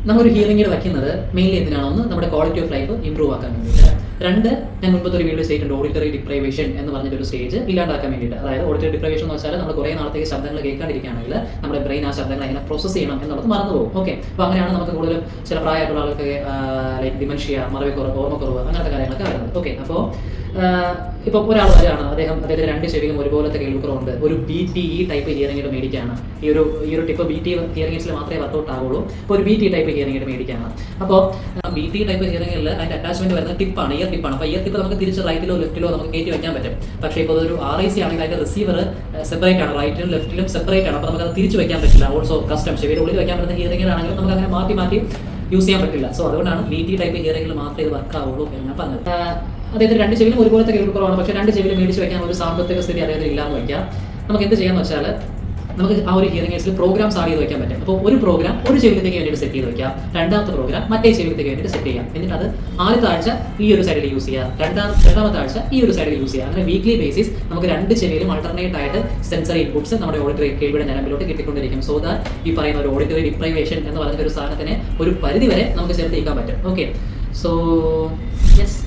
നമ്മളൊരു hearing aid വയ്ക്കുന്നത് mainly എന്തിനാണ്? ഒന്ന്, നമ്മുടെ ക്വാളിറ്റി ഓഫ് ലൈഫ് ഇംപ്രൂവ് ആക്കാൻ വേണ്ടിയിട്ട്. രണ്ട്, ഞാൻ മുൻപത്തെ ഒരു വീഡിയോ ചെയ്തിട്ടുണ്ട്, ഓഡിറ്ററി ഡിപ്രൈവേഷൻ എന്ന് പറഞ്ഞിട്ടൊരു സ്റ്റേജ് ഇല്ലാണ്ടാക്കാൻ വേണ്ടിയിട്ട്. അതായത് ഓഡിറ്ററി ഡിപ്രൈവേഷൻ എന്ന് വെച്ചാൽ നമ്മൾ കുറേ നാളത്തേക്ക് ശബ്ദങ്ങൾ കേൾക്കാണ്ടിരിക്കുകയാണെങ്കിൽ നമ്മുടെ ബ്രെയിൻ ആ ശബ്ദങ്ങൾ എങ്ങനെ പ്രോസസ്സ് ചെയ്യണം എന്നുള്ളത് മറന്നു പോകും. ഓക്കെ, അപ്പോൾ അങ്ങനെയാണ് നമുക്ക് കൂടുതലും ചില പ്രായമായിട്ടുള്ള ആൾക്കൊക്കെ ലൈക്ക് ഡിമെൻഷ്യ, മറവിക്കുറവ്, ഓർമ്മക്കുറവ്, അങ്ങനത്തെ കാര്യങ്ങളൊക്കെ വരുന്നത്. ഓക്കെ, അപ്പോൾ ഇപ്പോൾ ഒരാൾ വരെയാണ്, അദ്ദേഹത്തിന് രണ്ട് ചെവിയും ഒരുപോലത്തെ കേൾവിക്കുറവുണ്ട്, ഒരു BTE ടൈപ്പ് ഹിയറിംഗ് എയ്ഡ് മേടിക്കുകയാണ്. ഈ ഒരു ടിപ്പ് BT ഹിയറിംഗ് എയ്ഡ്സിൽ മാത്രമേ വർക്കൗട്ട് ആവുള്ളൂ. ഇപ്പോൾ ഒരു BT ടൈപ്പ് ഹിയറിംഗ് എയ്ഡ് മേടിക്കുകയാണ്. അപ്പോൾ BT ടൈപ്പ് ഹിയറിംഗ് എയ്ഡിൽ അതിൻ്റെ അറ്റാച്ച്മെന്റ് വരുന്ന ടിപ്പാണ്, ഇയർ ടിപ്പാണ്. അപ്പോൾ ഇയർ ടിപ്പ് നമുക്ക് തിരിച്ച് റൈറ്റിലോ ലെഫ്റ്റിലോ നമുക്ക് കയറ്റി വയ്ക്കാൻ പറ്റും. പക്ഷേ ഇപ്പോൾ ഒരു RIC ആണെങ്കിൽ അതിൻ്റെ റിസീവർ സെപ്പറേറ്റ് ആണ്, റൈറ്റിലും ലെഫ്റ്റിലും സെപ്പറേറ്റ് ആണ്. അപ്പോൾ നമുക്കത് തിരിച്ച് വയ്ക്കാൻ പറ്റില്ല. ഓൾസോ കസ്റ്റം ചെവിയുടെ ഉള്ളിൽ വയ്ക്കാൻ പറ്റുന്ന ഹിയറിംഗ് എയ്ഡ് ആണെങ്കിലും നമുക്ക് അങ്ങനെ മാറ്റി യൂസ് ചെയ്യാൻ പറ്റില്ല. സോ അതുകൊണ്ടാണ് BT ടൈപ്പ് ഹിയറിംഗിൽ മാത്രമേ ഇത് വർക്ക് ആവുള്ളൂ എന്ന് ഞാൻ പറഞ്ഞത്. അദ്ദേഹത്തിന് രണ്ട് ചെവിയിലും ഒരുപോലത്തെ കേൾവിക്കുറവാണ്. പക്ഷേ രണ്ട് ചെവിയിലും മേടിച്ച് വയ്ക്കാൻ ഒരു സാമ്പത്തിക സ്ഥിതി അദ്ദേഹത്തിന് ഇല്ലാന്ന് വയ്ക്കാം. നമുക്ക് എന്ത് ചെയ്യാന്ന് വെച്ചാൽ, നമുക്ക് ആ ഒരു ഹിയറിംഗ് എയ്ഡ്സിൽ പ്രോഗ്രാംസ് ആഡ് ചെയ്ത് വയ്ക്കാൻ പറ്റും. അപ്പോൾ ഒരു പ്രോഗ്രാം ഒരു ചെവിയിലേക്ക് വേണ്ടിയിട്ട് സെറ്റ് ചെയ്ത് വയ്ക്കാം, രണ്ടാമത്തെ പ്രോഗ്രാം മറ്റേ ചെവിയിലേക്ക് വേണ്ടിയിട്ട് സെറ്റ് ചെയ്യാം. എന്നിട്ട് അത് ആദ്യത്തെ ആഴ്ച ഈ ഒരു സൈഡിൽ യൂസ് ചെയ്യാം, രണ്ടാമത്തെ ആഴ്ച ഈ ഒരു സൈഡിൽ യൂസ് ചെയ്യാം. അങ്ങനെ വീക്ക്ലി ബേസിസ് നമുക്ക് രണ്ട് ചെവിയിലും ആൾട്ടർനേറ്റ് ആയിട്ട് സെൻസറി ഇൻപുട്സ് നമ്മുടെ ഓഡിറ്ററി കേൾവിയുടെ ഞരമ്പിലോട്ട് കിട്ടിക്കൊണ്ടിരിക്കും. സോ ദാറ്റ് ഈ പറയുന്ന ഒരു ഓഡിറ്ററി ഡിപ്രൈവേഷൻ എന്ന് പറയുന്ന ഒരു സാധനത്തിനെ ഒരു പരിധി വരെ നമുക്ക് ചേർത്ത് നീക്കാൻ പറ്റും. Okay, so yes.